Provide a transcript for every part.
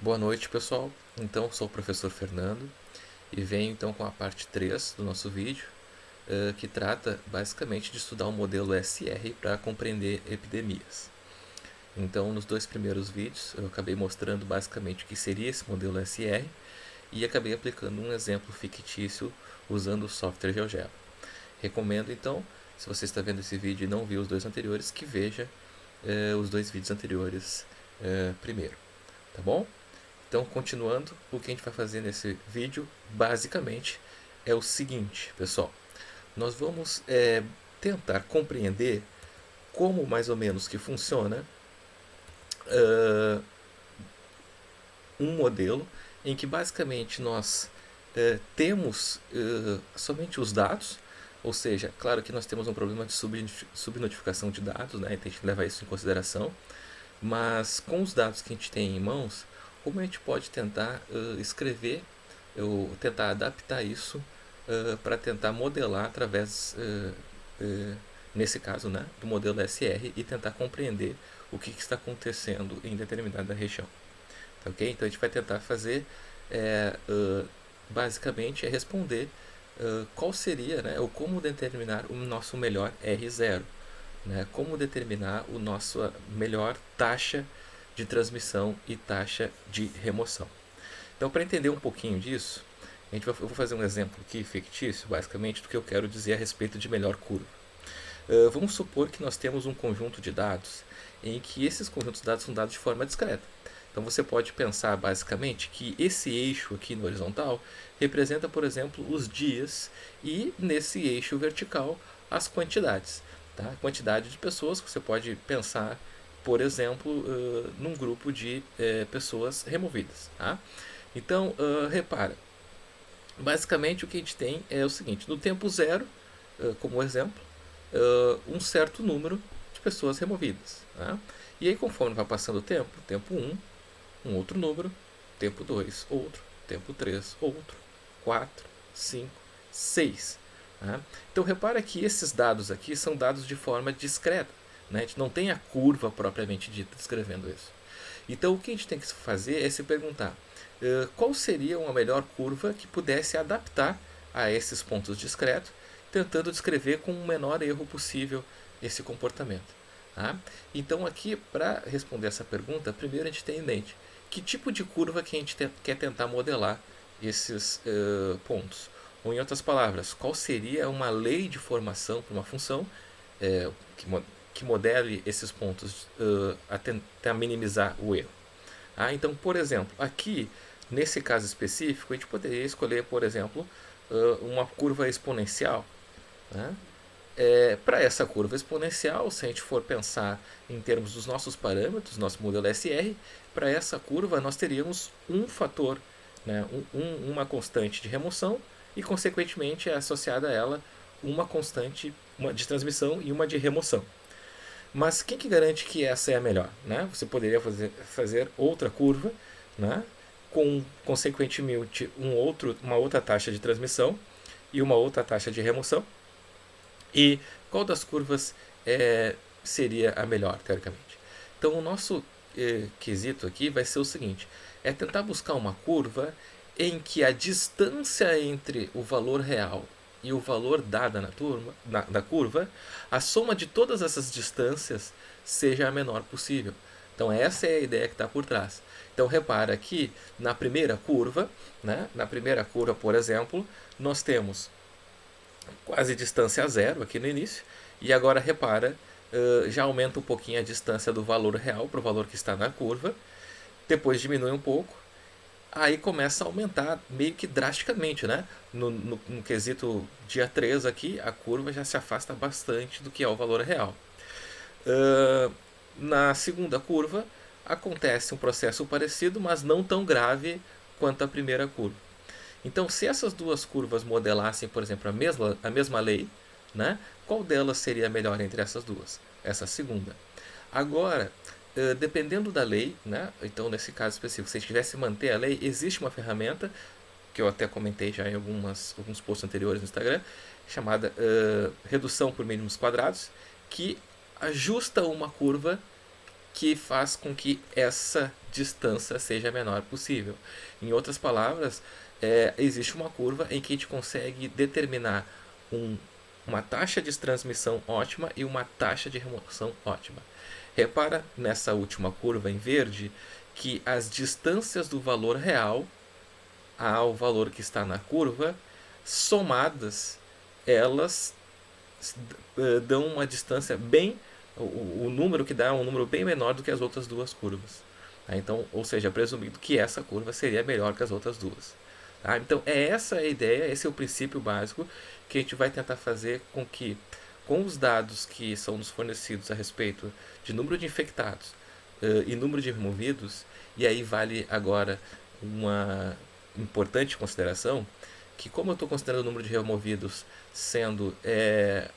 Boa noite, pessoal. Então, sou o professor Fernando e venho então com a parte 3 do nosso vídeo, que trata basicamente de estudar o modelo SR para compreender epidemias. Então, nos dois primeiros vídeos, eu acabei mostrando basicamente o que seria esse modelo SR e acabei aplicando um exemplo fictício usando o software GeoGebra. Recomendo então, se você está vendo esse vídeo e não viu os dois anteriores, que veja os dois vídeos anteriores primeiro, tá bom? Então, continuando, o que a gente vai fazer nesse vídeo, basicamente, é o seguinte, pessoal. Nós vamos tentar compreender como mais ou menos que funciona uh, um modelo em que basicamente nós temos somente os dados, ou seja, claro que nós temos um problema de subnotificação de dados, né? A gente tem que levar isso em consideração, mas com os dados que a gente tem em mãos, como a gente pode tentar escrever, ou tentar adaptar isso para tentar modelar através, nesse caso, né, do modelo SR e tentar compreender o que está acontecendo em determinada região. Tá, ok? Então a gente vai tentar fazer, basicamente, responder qual seria, né, ou como determinar o nosso melhor R0, né, como determinar o nosso melhor taxa de transmissão e taxa de remoção. Então, para entender um pouquinho disso, eu vou fazer um exemplo aqui fictício, basicamente, do que eu quero dizer a respeito de melhor curva. Vamos supor que nós temos um conjunto de dados em que esses conjuntos de dados são dados de forma discreta. Então você pode pensar basicamente que esse eixo aqui no horizontal representa, por exemplo, os dias e nesse eixo vertical as quantidades. Tá? Quantidade de pessoas que você pode pensar, por exemplo, num grupo de pessoas removidas. Tá? Então, repara, basicamente o que a gente tem é o seguinte: no tempo zero, como exemplo, um certo número de pessoas removidas. Tá? E aí, conforme vai passando o tempo 1, um outro número, tempo 2, outro, tempo 3, outro, 4, 5, 6. Tá? Então, repara que esses dados aqui são dados de forma discreta. Né? A gente não tem a curva propriamente dita descrevendo isso. Então, o que a gente tem que fazer é se perguntar qual seria uma melhor curva que pudesse adaptar a esses pontos discretos, tentando descrever com o menor erro possível esse comportamento. Tá? Então, aqui, para responder essa pergunta, primeiro a gente tem em mente que tipo de curva que a gente quer tentar modelar esses pontos. Ou, em outras palavras, qual seria uma lei de formação para uma função uh, que, que modele esses pontos a tentar minimizar o erro. Então, por exemplo, aqui, nesse caso específico, a gente poderia escolher, por exemplo, uma curva exponencial. Né? Para essa curva exponencial, se a gente for pensar em termos dos nossos parâmetros, nosso modelo SR, para essa curva nós teríamos um fator, né, uma constante de remoção e, consequentemente, associada a ela uma constante de transmissão e uma de remoção. Mas quem que garante que essa é a melhor? Né? Você poderia fazer outra curva, né? Com, consequentemente, uma outra taxa de transmissão e uma outra taxa de remoção. E qual das curvas seria a melhor, teoricamente? Então, o nosso quesito aqui vai ser o seguinte: é tentar buscar uma curva em que a distância entre o valor real e o valor dado da curva, a soma de todas essas distâncias seja a menor possível. Então essa é a ideia que está por trás. Então repara que na primeira curva, né, por exemplo, nós temos quase distância zero aqui no início, e agora repara, já aumenta um pouquinho a distância do valor real para o valor que está na curva, depois diminui um pouco, aí começa a aumentar meio que drasticamente, né? No quesito dia 3 aqui, a curva já se afasta bastante do que é o valor real. Na segunda curva, acontece um processo parecido, mas não tão grave quanto a primeira curva. Então, se essas duas curvas modelassem, por exemplo, a mesma lei, né? Qual delas seria melhor entre essas duas? Essa segunda. Agora, dependendo da lei, né? Então nesse caso específico, se a gente tivesse manter a lei, existe uma ferramenta que eu até comentei já em alguns posts anteriores no Instagram, chamada redução por mínimos quadrados, que ajusta uma curva que faz com que essa distância seja a menor possível. Em outras palavras, existe uma curva em que a gente consegue determinar uma taxa de transmissão ótima e uma taxa de remoção ótima. Repara nessa última curva em verde que as distâncias do valor real ao valor que está na curva, somadas, elas dão uma distância bem... O número que dá é um número bem menor do que as outras duas curvas. Tá? Então, ou seja, presumindo que essa curva seria melhor que as outras duas. Tá? Então, essa a ideia, esse é o princípio básico que a gente vai tentar fazer com que, com os dados que são nos fornecidos a respeito de número de infectados e número de removidos, e aí vale agora uma importante consideração, que como eu estou considerando o número de removidos sendo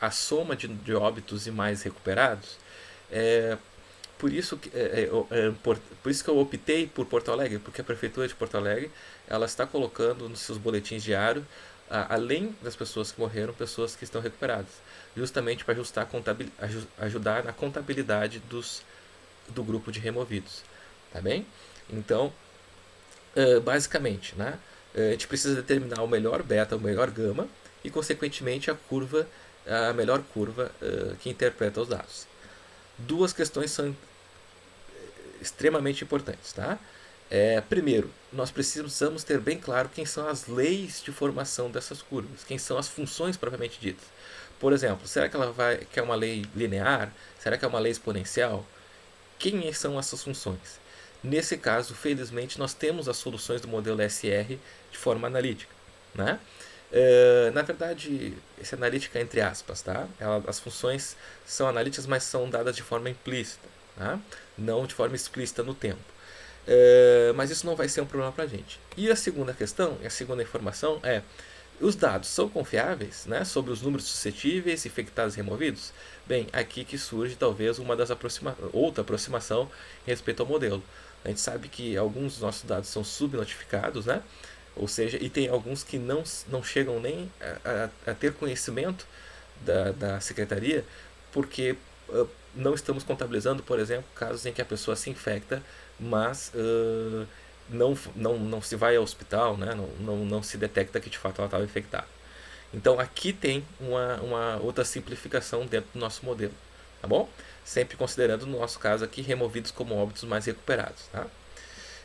a soma de óbitos e mais recuperados, por isso que eu optei por Porto Alegre, porque a Prefeitura de Porto Alegre ela está colocando nos seus boletins diários, além das pessoas que morreram, pessoas que estão recuperadas, justamente para ajudar na contabilidade do grupo de removidos. Tá bem? Então, basicamente, né, a gente precisa determinar o melhor beta, o melhor gama e, consequentemente, a melhor curva que interpreta os dados. Duas questões são extremamente importantes. Tá? Primeiro, nós precisamos ter bem claro quem são as leis de formação dessas curvas, quem são as funções propriamente ditas. Por exemplo, será que que é uma lei linear? Será que é uma lei exponencial? Quem são essas funções? Nesse caso, felizmente, nós temos as soluções do modelo SR de forma analítica. Né? Na verdade, essa analítica é entre aspas. Tá? As funções são analíticas, mas são dadas de forma implícita, tá? Não de forma explícita no tempo. Mas isso não vai ser um problema para a gente. E a segunda questão, a segunda informação é: os dados são confiáveis, né, sobre os números suscetíveis, infectados e removidos? Bem, aqui que surge talvez outra aproximação em respeito ao modelo. A gente sabe que alguns dos nossos dados são subnotificados, né? Ou seja, e tem alguns que não chegam nem a ter conhecimento da secretaria, porque não estamos contabilizando, por exemplo, casos em que a pessoa se infecta, mas não se vai ao hospital, né? não se detecta que de fato ela estava infectada. Então aqui tem uma outra simplificação dentro do nosso modelo, tá bom? Sempre considerando, no nosso caso aqui, removidos como óbitos mais recuperados. Tá?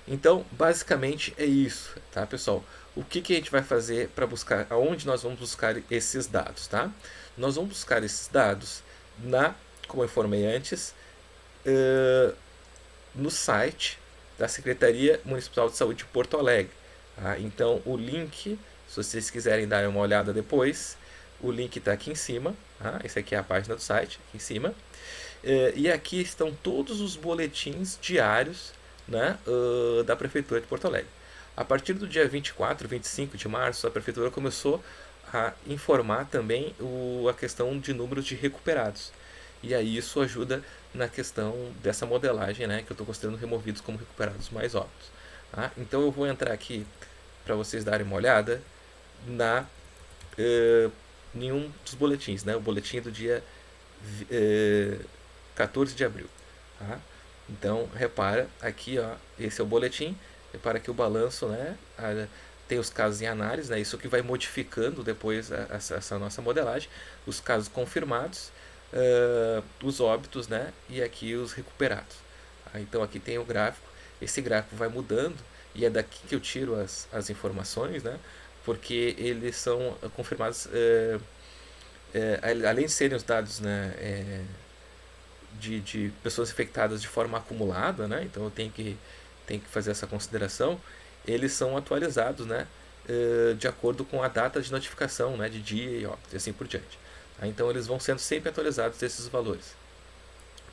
Então, basicamente é isso, tá, pessoal? O que a gente vai fazer para buscar, aonde nós vamos buscar esses dados, tá? Nós vamos buscar esses dados como eu informei antes, no site da Secretaria Municipal de Saúde de Porto Alegre. Tá? Então, o link, se vocês quiserem dar uma olhada depois, o link está aqui em cima. Tá? Essa aqui é a página do site, aqui em cima. E aqui estão todos os boletins diários, né, da Prefeitura de Porto Alegre. A partir do dia 24, 25 de março, a Prefeitura começou a informar também a questão de números de recuperados. E aí isso ajuda na questão dessa modelagem, né, que eu estou considerando removidos como recuperados mais óbvios. Tá? Então eu vou entrar aqui para vocês darem uma olhada em um dos boletins, né, o boletim do dia 14 de abril. Tá? Então repara aqui, ó, esse é o boletim. Repara que o balanço, né, tem os casos em análise, né, isso que vai modificando depois essa nossa modelagem, os casos confirmados, os óbitos, né, e aqui os recuperados. Então aqui tem o gráfico, esse gráfico vai mudando e é daqui que eu tiro as informações, né, porque eles são confirmados, além de serem os dados, né, de pessoas infectadas de forma acumulada, né, então eu tenho que fazer essa consideração, eles são atualizados, né, de acordo com a data de notificação, né, de dia e óbito, e assim por diante. Então eles vão sendo sempre atualizados esses valores.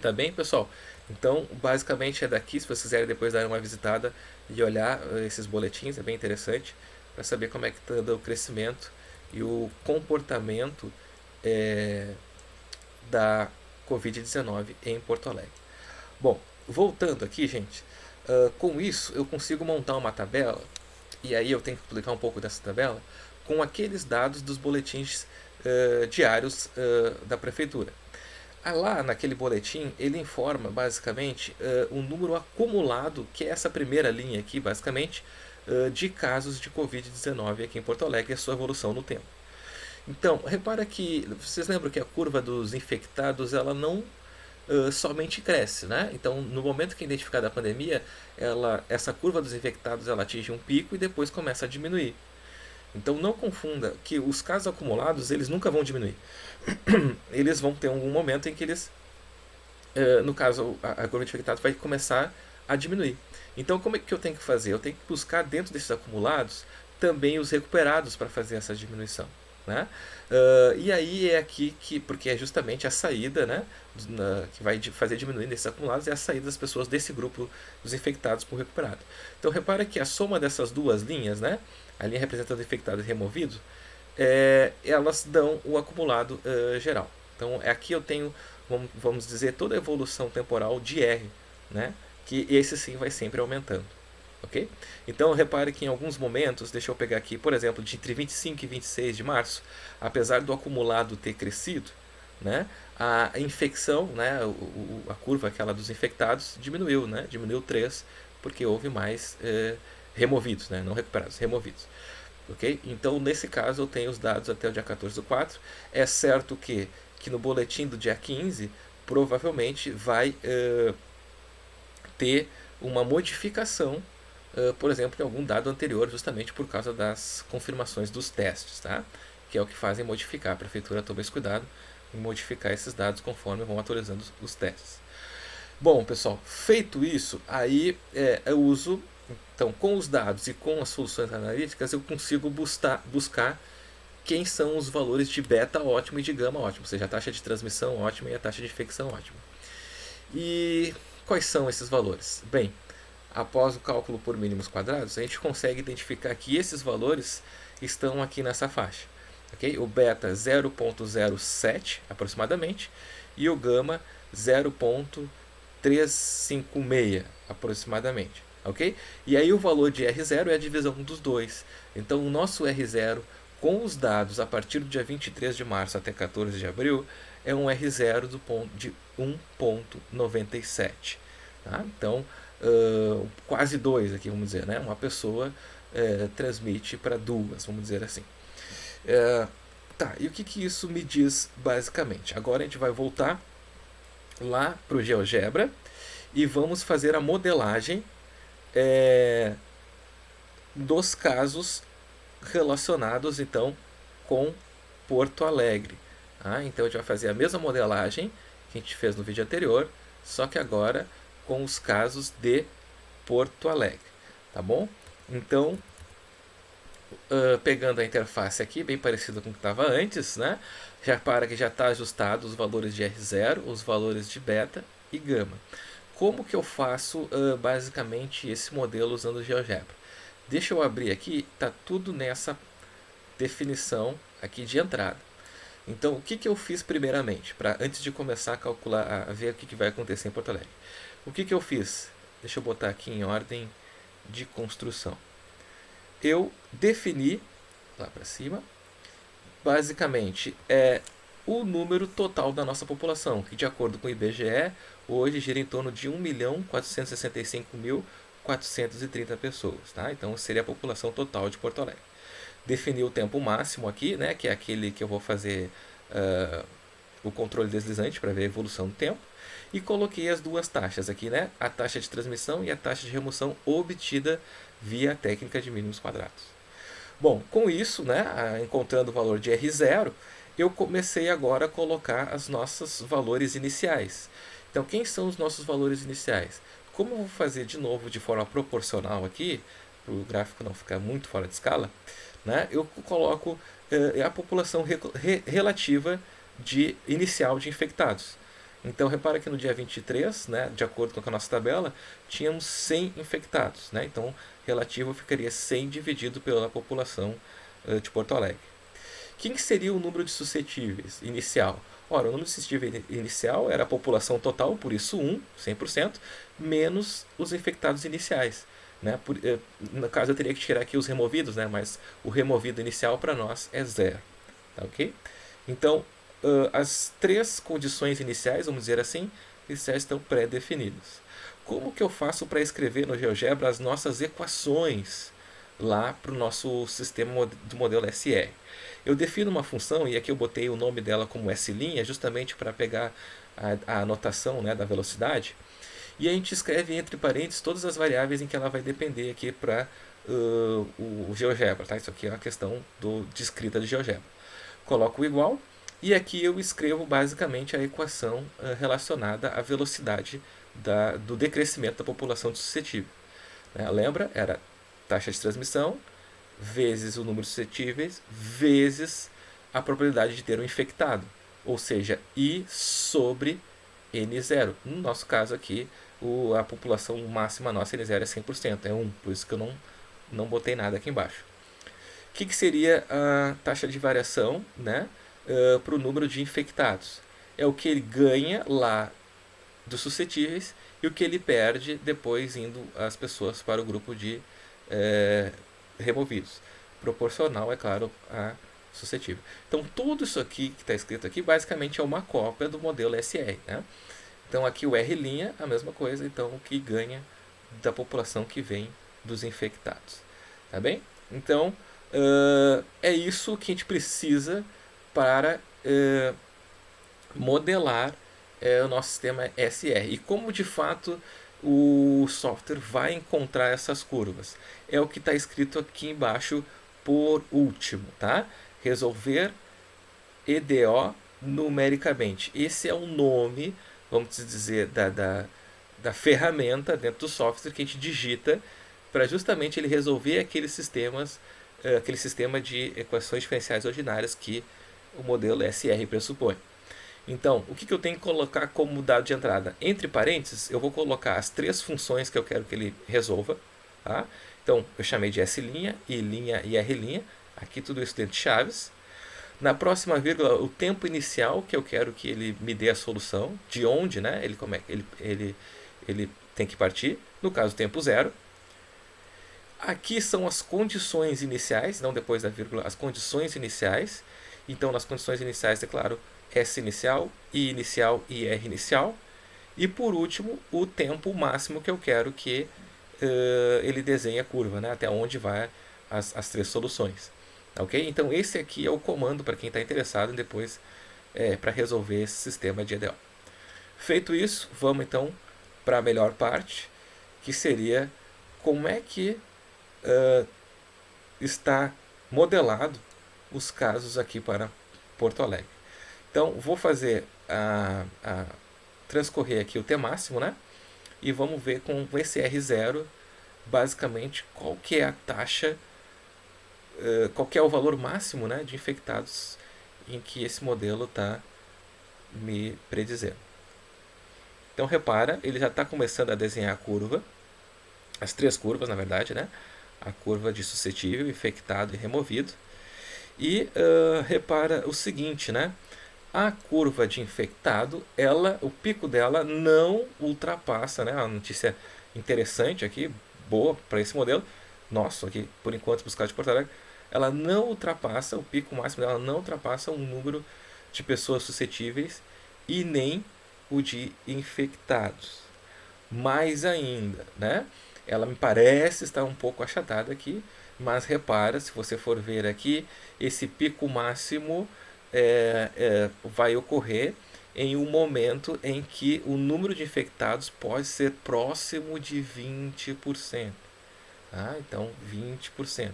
Tá bem, pessoal? Então, basicamente é daqui, se vocês quiserem depois dar uma visitada e olhar esses boletins, é bem interessante, para saber como é que está o crescimento e o comportamento da Covid-19 em Porto Alegre. Bom, voltando aqui, gente, com isso eu consigo montar uma tabela, e aí eu tenho que explicar um pouco dessa tabela, com aqueles dados dos boletins diários da Prefeitura. Lá naquele boletim, ele informa basicamente um número acumulado, que é essa primeira linha aqui, basicamente, de casos de Covid-19 aqui em Porto Alegre e a sua evolução no tempo. Então, repara que, vocês lembram que a curva dos infectados, ela não somente cresce, né? Então, no momento que é identificada a pandemia, essa curva dos infectados, ela atinge um pico e depois começa a diminuir. Então, não confunda que os casos acumulados, eles nunca vão diminuir. Eles vão ter algum momento em que eles, no caso, a curva de infectados vai começar a diminuir. Então, como é que eu tenho que fazer? Eu tenho que buscar dentro desses acumulados também os recuperados para fazer essa diminuição. Né? E aí é aqui que, porque é justamente a saída, né, que vai fazer diminuir nesses acumulados, é a saída das pessoas desse grupo dos infectados por recuperado. Então repara que a soma dessas duas linhas, né, a linha representando infectado e removido, elas dão o acumulado geral. Então aqui eu tenho, vamos dizer, toda a evolução temporal de R, né, que esse sim vai sempre aumentando. Okay? Então repare que em alguns momentos, deixa eu pegar aqui, por exemplo, de entre 25 e 26 de março, apesar do acumulado ter crescido, né, a infecção, né, a curva aquela dos infectados diminuiu, né, diminuiu 3, porque houve mais removidos, né, não recuperados, removidos. Okay? Então nesse caso eu tenho os dados até o dia 14 do 4. É certo que no boletim do dia 15 provavelmente vai ter uma modificação, por exemplo, em algum dado anterior, justamente por causa das confirmações dos testes, tá? Que é o que fazem modificar. A prefeitura toma esse cuidado em modificar esses dados conforme vão atualizando os testes. Bom, pessoal, feito isso, aí eu uso, então, com os dados e com as soluções analíticas, eu consigo buscar quem são os valores de beta ótimo e de gama ótimo, ou seja, a taxa de transmissão ótima e a taxa de infecção ótima. E quais são esses valores? Bem, após o cálculo por mínimos quadrados, a gente consegue identificar que esses valores estão aqui nessa faixa. Okay? O beta 0,07 aproximadamente e o gama 0,356 aproximadamente. Okay? E aí o valor de R0 é a divisão dos dois. Então o nosso R0 com os dados a partir do dia 23 de março até 14 de abril é um R0 de 1,97. Tá? Então, quase 2 aqui, vamos dizer, né? Uma pessoa transmite para duas, vamos dizer assim. Tá, e o que isso me diz basicamente? Agora a gente vai voltar lá para o GeoGebra e vamos fazer a modelagem dos casos relacionados então com Porto Alegre. Então a gente vai fazer a mesma modelagem que a gente fez no vídeo anterior, só que agora com os casos de Porto Alegre, tá bom? Então, pegando a interface aqui, bem parecida com o que estava antes, né? Já para que já está ajustado os valores de R0, os valores de beta e gama. Como que eu faço basicamente esse modelo usando o GeoGebra? Deixa eu abrir aqui, tá tudo nessa definição aqui de entrada. Então, o que eu fiz primeiramente, antes de começar a calcular, a ver o que vai acontecer em Porto Alegre? O que eu fiz? Deixa eu botar aqui em ordem de construção. Eu defini, lá para cima, basicamente o número total da nossa população, que de acordo com o IBGE, hoje gira em torno de 1.465.430 pessoas. Tá? Então, seria a população total de Porto Alegre. Defini o tempo máximo aqui, né, que é aquele que eu vou fazer o controle deslizante para ver a evolução do tempo. E coloquei as duas taxas aqui, né, a taxa de transmissão e a taxa de remoção obtida via técnica de mínimos quadrados. Bom, com isso, né, encontrando o valor de R0, eu comecei agora a colocar os nossos valores iniciais. Então, quem são os nossos valores iniciais? Como eu vou fazer de novo de forma proporcional aqui, para o gráfico não ficar muito fora de escala, né, eu coloco a população relativa inicial de infectados. Então, repara que no dia 23, né, de acordo com a nossa tabela, tínhamos 100 infectados. Né? Então, relativo ficaria 100 dividido pela população de Porto Alegre. Quem seria o número de suscetíveis inicial? Ora, o número de suscetíveis inicial era a população total, por isso 100%, menos os infectados iniciais. Né? No caso, eu teria que tirar aqui os removidos, né? Mas o removido inicial para nós é 0. Tá, ok? Então, as três condições iniciais, vamos dizer assim, já estão pré-definidas. Como que eu faço para escrever no GeoGebra as nossas equações lá para o nosso sistema do modelo SR? Eu defino uma função, e aqui eu botei o nome dela como S', justamente para pegar a anotação, né, da velocidade, e a gente escreve entre parênteses todas as variáveis em que ela vai depender aqui para o GeoGebra. Tá? Isso aqui é uma questão de escrita de GeoGebra. Coloco o igual, e aqui eu escrevo basicamente a equação relacionada à velocidade do decrescimento da população de suscetível. Né? Lembra? Era taxa de transmissão vezes o número de suscetíveis vezes a probabilidade de ter um infectado. Ou seja, I sobre N0. No nosso caso aqui, a população máxima nossa N0 é 100%, é 1, por isso que eu não botei nada aqui embaixo. O que seria a taxa de variação, né, para o número de infectados? É o que ele ganha lá dos suscetíveis e o que ele perde depois indo as pessoas para o grupo de removidos. Proporcional, é claro, a suscetível. Então, tudo isso aqui que está escrito aqui, basicamente é uma cópia do modelo SR. Né? Então, aqui o R', a mesma coisa, então o que ganha da população que vem dos infectados. Tá bem? Então, é isso que a gente precisa para modelar o nosso sistema SR. E como de fato o software vai encontrar essas curvas? É o que está escrito aqui embaixo por último, tá? Resolver EDO numericamente. Esse é o nome, vamos dizer, da ferramenta dentro do software que a gente digita para justamente ele resolver aquele sistema de equações diferenciais ordinárias que o modelo SR pressupõe. Então, o que eu tenho que colocar como dado de entrada? Entre parênteses, eu vou colocar as três funções que eu quero que ele resolva. Tá? Então, eu chamei de S', I' e R'. Aqui tudo isso dentro de chaves. Na próxima vírgula, o tempo inicial que eu quero que ele me dê a solução, de onde, né, ele tem que partir, no caso, tempo zero. Aqui são as condições iniciais, não depois da vírgula, as condições iniciais. Então, nas condições iniciais, declaro S inicial, I inicial e R inicial. E, por último, o tempo máximo que eu quero que ele desenhe a curva, né, até onde vai as três soluções. Ok? Então, esse aqui é o comando para quem está interessado em depois para resolver esse sistema de EDO. Feito isso, vamos então para a melhor parte, que seria como é que está modelado os casos aqui para Porto Alegre. Então, vou fazer transcorrer aqui o T máximo, né? E vamos ver com esse R0, basicamente, qual que é a taxa, qual que é o valor máximo, né, de infectados em que esse modelo está me predizendo. Então, repara, ele já está começando a desenhar a curva, as três curvas, na verdade, né? A curva de suscetível, infectado e removido. E repara o seguinte, né? A curva de infectado, o pico dela não ultrapassa, né? Uma notícia interessante aqui, boa para esse modelo, nosso aqui, por enquanto, para os casos de Porto Alegre, ela não ultrapassa, o pico máximo dela não ultrapassa o número de pessoas suscetíveis e nem o de infectados. Mais ainda, né? Ela me parece estar um pouco achatada aqui, mas repara, se você for ver aqui, esse pico máximo vai ocorrer em um momento em que o número de infectados pode ser próximo de 20%. Tá? Então, 20%.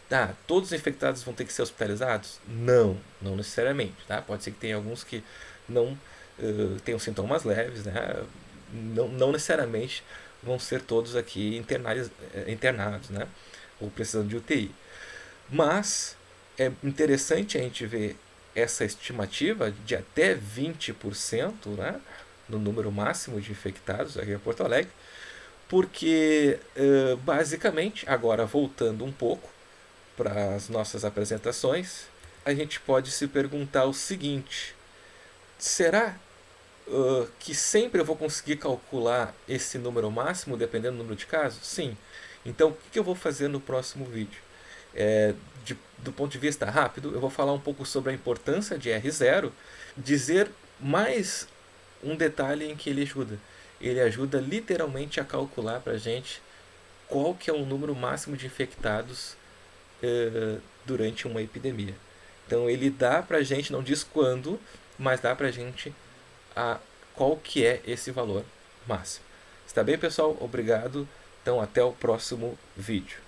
Tá, todos os infectados vão ter que ser hospitalizados? Não necessariamente. Tá? Pode ser que tenha alguns que não tenham sintomas leves, né? Não necessariamente vão ser todos aqui internados, né? Ou precisando de UTI. Mas é interessante a gente ver essa estimativa de até 20%, né, no número máximo de infectados aqui em Porto Alegre, porque basicamente, agora voltando um pouco para as nossas apresentações, a gente pode se perguntar o seguinte: será que sempre eu vou conseguir calcular esse número máximo dependendo do número de casos? Sim. Então, o que eu vou fazer no próximo vídeo? Do ponto de vista rápido, eu vou falar um pouco sobre a importância de R0, dizer mais um detalhe em que ele ajuda. Ele ajuda literalmente a calcular para a gente qual que é o número máximo de infectados durante uma epidemia. Então ele dá para a gente, não diz quando, mas dá para a gente qual que é esse valor máximo. Está bem, pessoal? Obrigado. Então até o próximo vídeo.